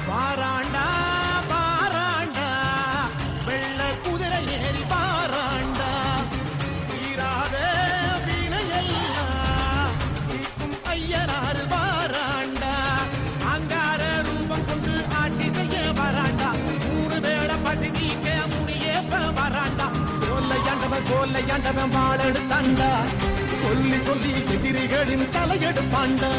பாராண்டா பாராண்டா வெள்ள குதிரை ஏறி பாராண்டா தீராத வினையெல்லாம் தீர்க்கும் ஐயனாறு பாராண்டா அங்கார ரூபம் கொண்டு ஆட்சி செய்ய வராண்டா 3 வேளை பசி நீக்க முடியேப்ப வராண்டா சோல்லையாண்டவன் வாழெடுத்தாண்டா சொல்லி சொல்லி எதிரிகளின் தலையெடுப்பாண்டா